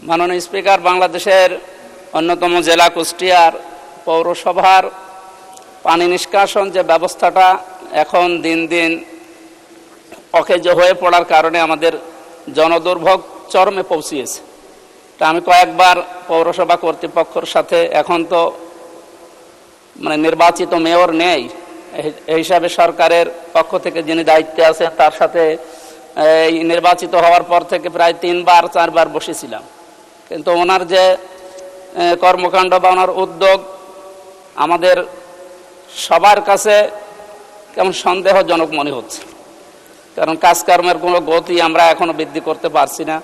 মাননীয় স্পিকার, বাংলাদেশের অন্যতম জেলা কুষ্টিয়ার পৌরসভার পানি নিষ্কাশন যে ব্যবস্থাটা এখন দিন দিন অকেজ হয়ে পড়ার কারণে আমাদের জনদুর্ভোগ চরমে পৌঁছিয়েছে। তা আমি কয়েকবার পৌরসভা কর্তৃপক্ষের সাথে, এখন তো নির্বাচিত মেয়র নেই, এই হিসাবে সরকারের পক্ষ থেকে যিনি দায়িত্বে আছেন তার সাথে এই নির্বাচিত হওয়ার পর থেকে প্রায় 3-4বার বসেছিলাম, কিন্তু ওনার যে কর্মকাণ্ড বা ওনার উদ্যোগ আমাদের সবার কাছে কেমন সন্দেহজনক মনে হচ্ছে। কারণ কাজকর্মের কোনো গতি আমরা এখনো বৃদ্ধি করতে পারছি না।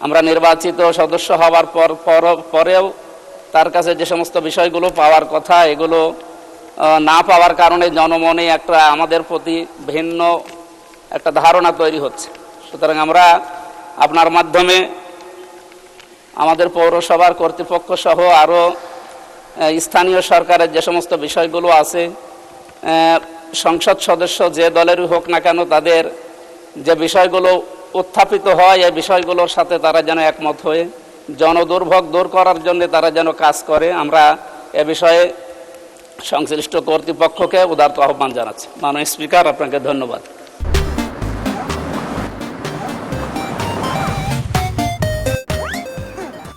আমরা নির্বাচিত সদস্য হওয়ার পরেও তার কাছে যে সমস্ত বিষয়গুলো পাওয়ার কথা এগুলো না পাওয়ার কারণে জনমনে একটা আমাদের প্রতি ভিন্ন একটা ধারণা তৈরি হচ্ছে। সুতরাং আমরা আপনার মাধ্যমে আমাদের পৌরসভার কর্তৃপক্ষ সহ আরও স্থানীয় সরকারের যে সমস্ত বিষয়গুলো আছে, সংসদ সদস্য যে দলেরই হোক না কেন, তাদের যে বিষয়গুলো উত্থাপিত হয় এই বিষয়গুলোর সাথে তারা যেন একমত হয়ে জনদুর্ভোগ দূর করার জন্য তারা যেন কাজ করে, আমরা এ বিষয়ে সংশ্লিষ্ট কর্তৃপক্ষকে উদারত আহ্বান জানাচ্ছি। মাননীয় স্পিকার, আপনাকে ধন্যবাদ।